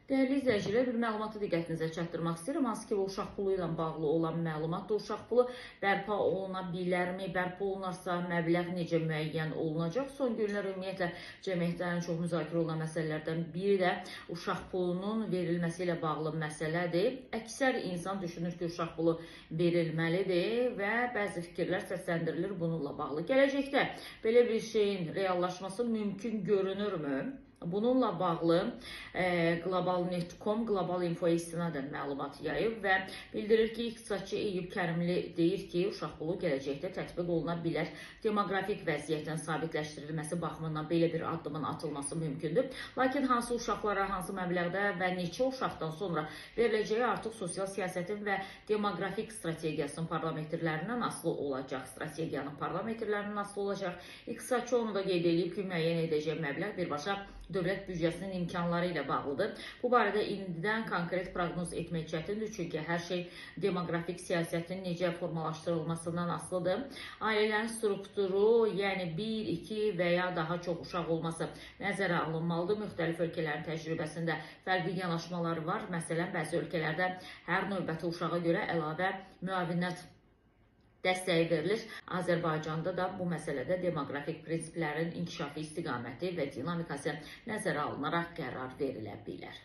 Dəyərli izləyicilər, bir məlumatı diqqətinizə çatdırmaq istəyirəm. Hansı ki, bu uşaq pulu ilə bağlı olan məlumatdır. Uşaq pulu bərpa oluna bilərmi? Bərpa olunarsa, məbləğ necə müəyyən olunacaq? Son günlər ümumiyyətlə cəmiyyətdə ən çox müzakirə olunan məsələlərdən biri də uşaq pulunun verilməsi ilə bağlı məsələdir. Əksər insan düşünür ki, uşaq pulu verilməlidir və bəzi fikirlər səsləndirilir bununla bağlı. Gələcəkdə belə bir şeyin reallaşması mümkün görünürmü? Bununla bağlı Global.com Global Infoya istinadən məlumat yayıb və bildirir ki, iqtisadçı Eyüp Kərimli deyir ki, uşaq pulu gələcəkdə tətbiq oluna bilər. Demoqrafik vəziyyətin sabitləşdirilməsi baxımından belə bir addımın atılması mümkündür. Lakin hansı uşaqlara, hansı məbləğdə və neçə uşaqdan sonra veriləcəyi artıq sosial siyasətin və demoqrafik strategiyasının parametrlərindən asılı olacaq. Strategiyanın parametrlərindən asılı olacaq. İqtisadçı onu da qeyd edib ki, müəyyən edəcək məbləğ birbaşa dövlət büdcəsinin imkanları ilə bağlıdır. Bu barədə indidən konkret proqnoz etmək çətindir, çünki hər şey demoqrafik siyasətin necə formalaşdırılmasından asılıdır. Ailələrin strukturu, yəni 1, 2 və ya daha çox uşaq olması nəzərə alınmalıdır. Müxtəlif ölkələrin təcrübəsində fərqli yanaşmaları var. Məsələn, bəzi ölkələrdə hər növbəti uşağa görə əlavə müavinət dəstəyi verilir. Azərbaycanda da bu məsələdə demoqrafik prinsiplərin inkişafı istiqaməti və dinamikası nəzərə alınaraq qərar verilə bilər.